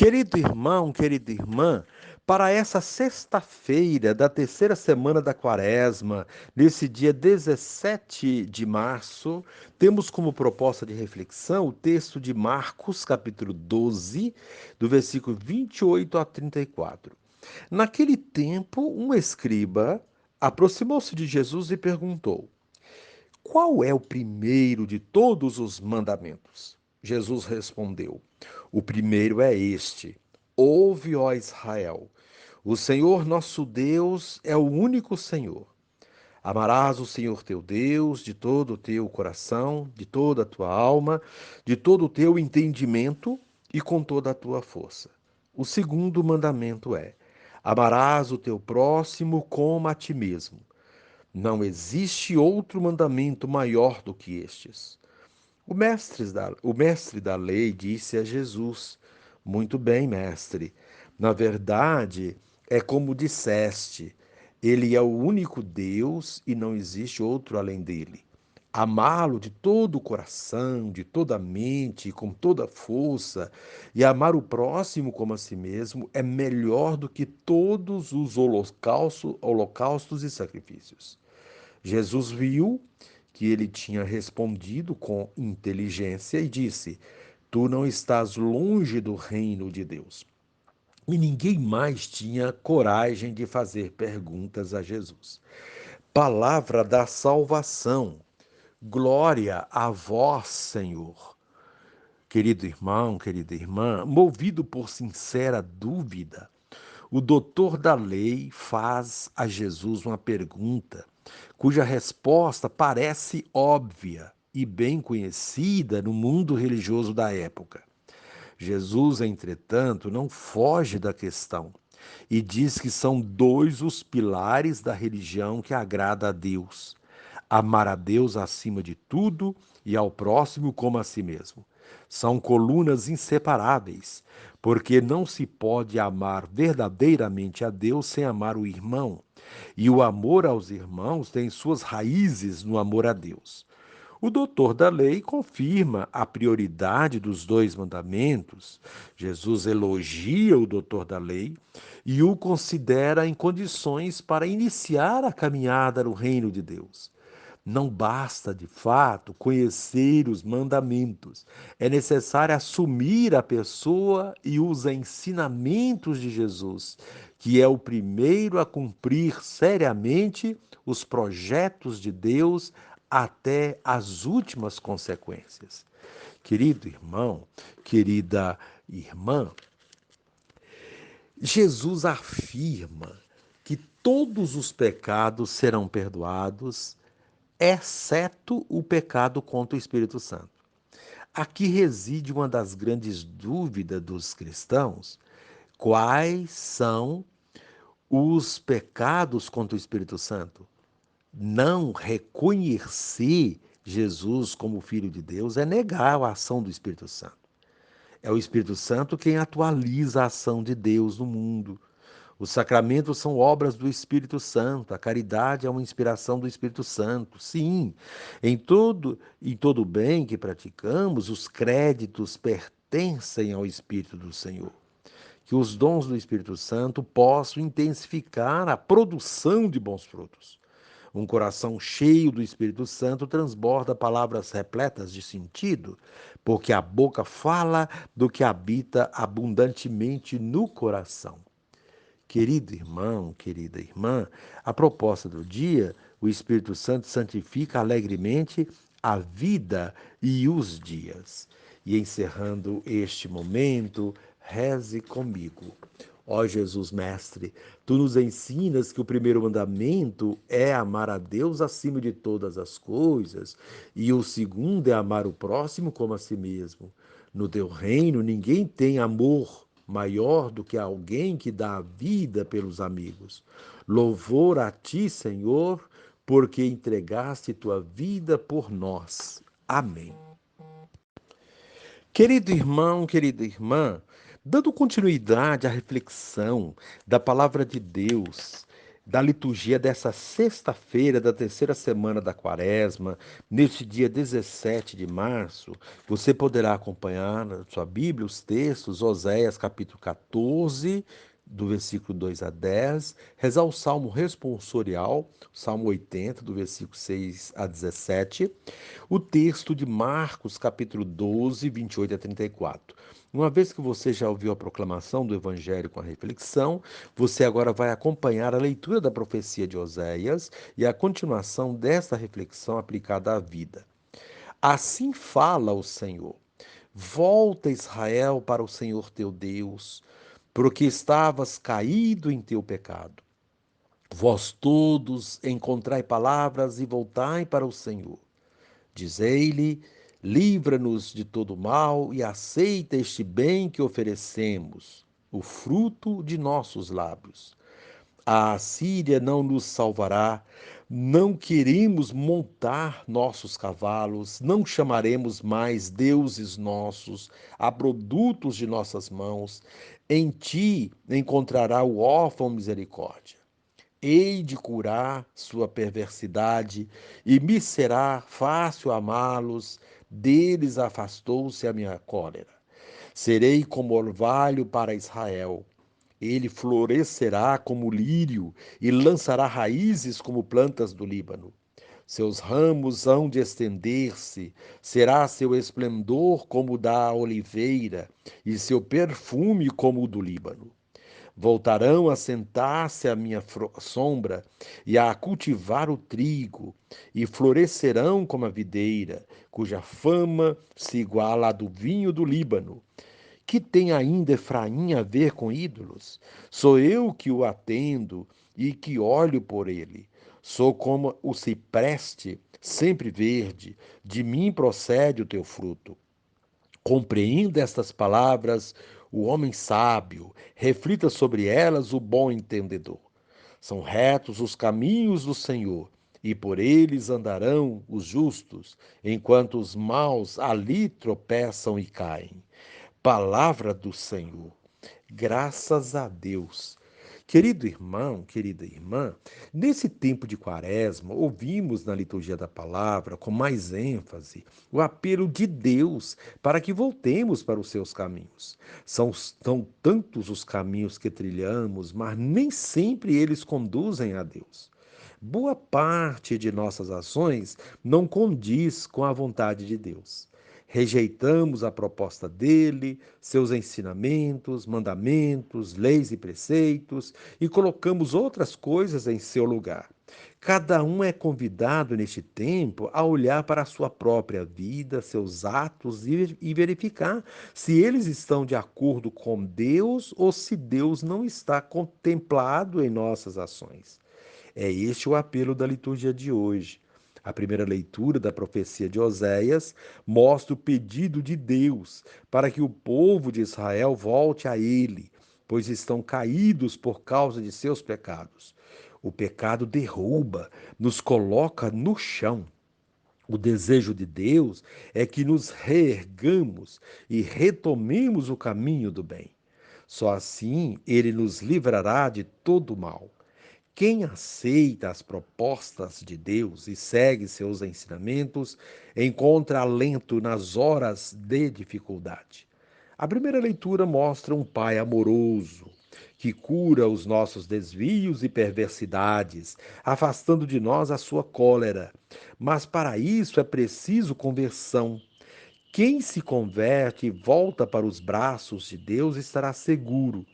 Querido irmão, querida irmã, para essa sexta-feira da terceira semana da Quaresma, nesse dia 17 de março, temos como proposta de reflexão o texto de Marcos, capítulo 12, do versículo 28 a 34. Naquele tempo, um escriba aproximou-se de Jesus e perguntou: Qual é o primeiro de todos os mandamentos? Jesus respondeu: O primeiro é este: Ouve, ó Israel, o Senhor nosso Deus é o único Senhor. Amarás o Senhor teu Deus de todo o teu coração, de toda a tua alma, de todo o teu entendimento e com toda a tua força. O segundo mandamento é: Amarás o teu próximo como a ti mesmo. Não existe outro mandamento maior do que estes. O mestre da lei disse a Jesus: Muito bem, mestre. Na verdade, é como disseste: Ele é o único Deus e não existe outro além dele. Amá-lo de todo o coração, de toda a mente, e com toda a força, e amar o próximo como a si mesmo é melhor do que todos os holocaustos e sacrifícios. Jesus viu que ele tinha respondido com inteligência e disse: Tu não estás longe do reino de Deus. E ninguém mais tinha coragem de fazer perguntas a Jesus. Palavra da salvação. Glória a vós, Senhor. Querido irmão, querida irmã, movido por sincera dúvida, o doutor da lei faz a Jesus uma pergunta cuja resposta parece óbvia e bem conhecida no mundo religioso da época. Jesus, entretanto, não foge da questão e diz que são dois os pilares da religião que agrada a Deus: amar a Deus acima de tudo e ao próximo como a si mesmo. São colunas inseparáveis, porque não se pode amar verdadeiramente a Deus sem amar o irmão, e o amor aos irmãos tem suas raízes no amor a Deus. O doutor da lei confirma a prioridade dos dois mandamentos. Jesus elogia o doutor da lei e o considera em condições para iniciar a caminhada no reino de Deus. Não basta, de fato, conhecer os mandamentos. É necessário assumir a pessoa e os ensinamentos de Jesus, que é o primeiro a cumprir seriamente os projetos de Deus até as últimas consequências. Querido irmão, querida irmã, Jesus afirma que todos os pecados serão perdoados, exceto o pecado contra o Espírito Santo. Aqui reside uma das grandes dúvidas dos cristãos: quais são os pecados contra o Espírito Santo? Não reconhecer Jesus como Filho de Deus é negar a ação do Espírito Santo. É o Espírito Santo quem atualiza a ação de Deus no mundo. Os sacramentos são obras do Espírito Santo, a caridade é uma inspiração do Espírito Santo. Sim, em todo bem que praticamos, os créditos pertencem ao Espírito do Senhor. Que os dons do Espírito Santo possam intensificar a produção de bons frutos. Um coração cheio do Espírito Santo transborda palavras repletas de sentido, porque a boca fala do que habita abundantemente no coração. Querido irmão, querida irmã, a proposta do dia, o Espírito Santo santifica alegremente a vida e os dias. E encerrando este momento, reze comigo. Ó Jesus Mestre, tu nos ensinas que o primeiro mandamento é amar a Deus acima de todas as coisas, e o segundo é amar o próximo como a si mesmo. No teu reino, ninguém tem amor maior do que alguém que dá a vida pelos amigos. Louvor a ti, Senhor, porque entregaste tua vida por nós. Amém. Querido irmão, querida irmã, dando continuidade à reflexão da palavra de Deus da liturgia dessa sexta-feira da terceira semana da Quaresma, neste dia 17 de março, você poderá acompanhar na sua Bíblia os textos, Oséias capítulo 14, do versículo 2 a 10, rezar o Salmo responsorial, Salmo 80, do versículo 6 a 17, o texto de Marcos capítulo 12, 28 a 34. Uma vez que você já ouviu a proclamação do Evangelho com a reflexão, você agora vai acompanhar a leitura da profecia de Oséias e a continuação desta reflexão aplicada à vida. Assim fala o Senhor: Volta, Israel, para o Senhor teu Deus, porque estavas caído em teu pecado. Vós todos encontrai palavras e voltai para o Senhor. Dizei-lhe: livra-nos de todo mal e aceita este bem que oferecemos, o fruto de nossos lábios. A Assíria não nos salvará, não queremos montar nossos cavalos, não chamaremos mais deuses nossos, a produtos de nossas mãos. Em ti encontrará o órfão misericórdia. Hei de curar sua perversidade, e me será fácil amá-los, deles afastou-se a minha cólera. Serei como orvalho para Israel. Ele florescerá como lírio e lançará raízes como plantas do Líbano. Seus ramos hão de estender-se, será seu esplendor como o da oliveira, e seu perfume como o do Líbano. Voltarão a sentar-se à minha sombra e a cultivar o trigo, e florescerão como a videira, cuja fama se iguala à do vinho do Líbano. Que tem ainda Efraim a ver com ídolos? Sou eu que o atendo e que olho por ele. Sou como o cipreste, sempre verde, de mim procede o teu fruto. Compreenda estas palavras o homem sábio, reflita sobre elas o bom entendedor. São retos os caminhos do Senhor, e por eles andarão os justos, enquanto os maus ali tropeçam e caem. Palavra do Senhor. Graças a Deus. Querido irmão, querida irmã, nesse tempo de Quaresma, ouvimos na liturgia da palavra, com mais ênfase, o apelo de Deus para que voltemos para os seus caminhos. São tantos os caminhos que trilhamos, mas nem sempre eles conduzem a Deus. Boa parte de nossas ações não condiz com a vontade de Deus. Rejeitamos a proposta dele, seus ensinamentos, mandamentos, leis e preceitos e colocamos outras coisas em seu lugar. Cada um é convidado neste tempo a olhar para a sua própria vida, seus atos e verificar se eles estão de acordo com Deus ou se Deus não está contemplado em nossas ações. É este o apelo da liturgia de hoje. A primeira leitura da profecia de Oséias mostra o pedido de Deus para que o povo de Israel volte a ele, pois estão caídos por causa de seus pecados. O pecado derruba, nos coloca no chão. O desejo de Deus é que nos reergamos e retomemos o caminho do bem. Só assim ele nos livrará de todo o mal. Quem aceita as propostas de Deus e segue seus ensinamentos encontra alento nas horas de dificuldade. A primeira leitura mostra um pai amoroso que cura os nossos desvios e perversidades, afastando de nós a sua cólera. Mas para isso é preciso conversão. Quem se converte e volta para os braços de Deus estará seguro.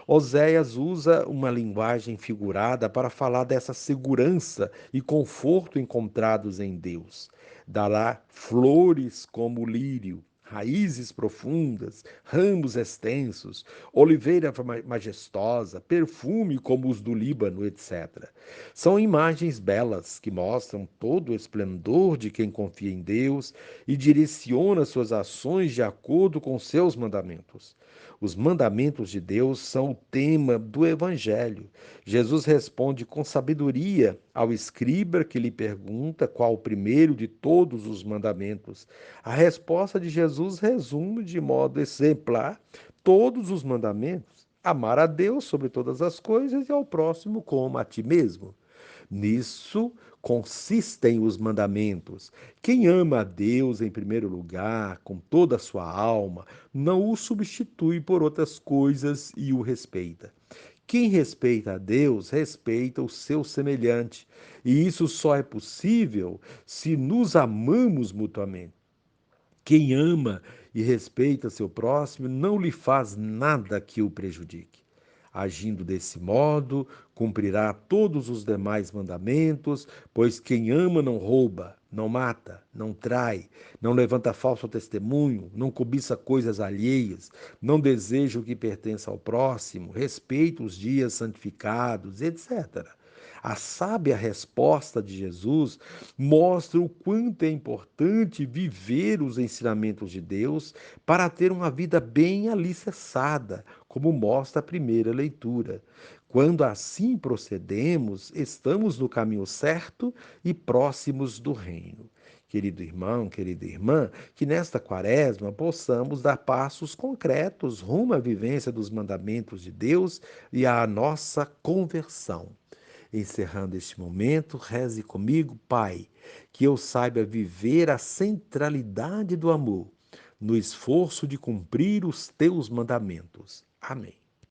Oséias usa uma linguagem figurada para falar dessa segurança e conforto encontrados em Deus. Dará flores como o lírio, raízes profundas, ramos extensos, oliveira majestosa, perfume como os do Líbano, etc. São imagens belas que mostram todo o esplendor de quem confia em Deus e direciona suas ações de acordo com seus mandamentos. Os mandamentos de Deus são o tema do Evangelho. Jesus responde com sabedoria ao escriba que lhe pergunta qual o primeiro de todos os mandamentos. A resposta de Jesus resume de modo exemplar todos os mandamentos. Amar a Deus sobre todas as coisas e ao próximo como a ti mesmo. Nisso consistem os mandamentos. Quem ama a Deus em primeiro lugar, com toda a sua alma, não o substitui por outras coisas e o respeita. Quem respeita a Deus, respeita o seu semelhante. E isso só é possível se nos amamos mutuamente. Quem ama e respeita seu próximo não lhe faz nada que o prejudique. Agindo desse modo, cumprirá todos os demais mandamentos, pois quem ama não rouba, não mata, não trai, não levanta falso testemunho, não cobiça coisas alheias, não deseja o que pertence ao próximo, respeita os dias santificados, etc. A sábia resposta de Jesus mostra o quanto é importante viver os ensinamentos de Deus para ter uma vida bem alicerçada, como mostra a primeira leitura. Quando assim procedemos, estamos no caminho certo e próximos do reino. Querido irmão, querida irmã, que nesta quaresma possamos dar passos concretos rumo à vivência dos mandamentos de Deus e à nossa conversão. Encerrando este momento, reze comigo, Pai, que eu saiba viver a centralidade do amor no esforço de cumprir os teus mandamentos. Amém.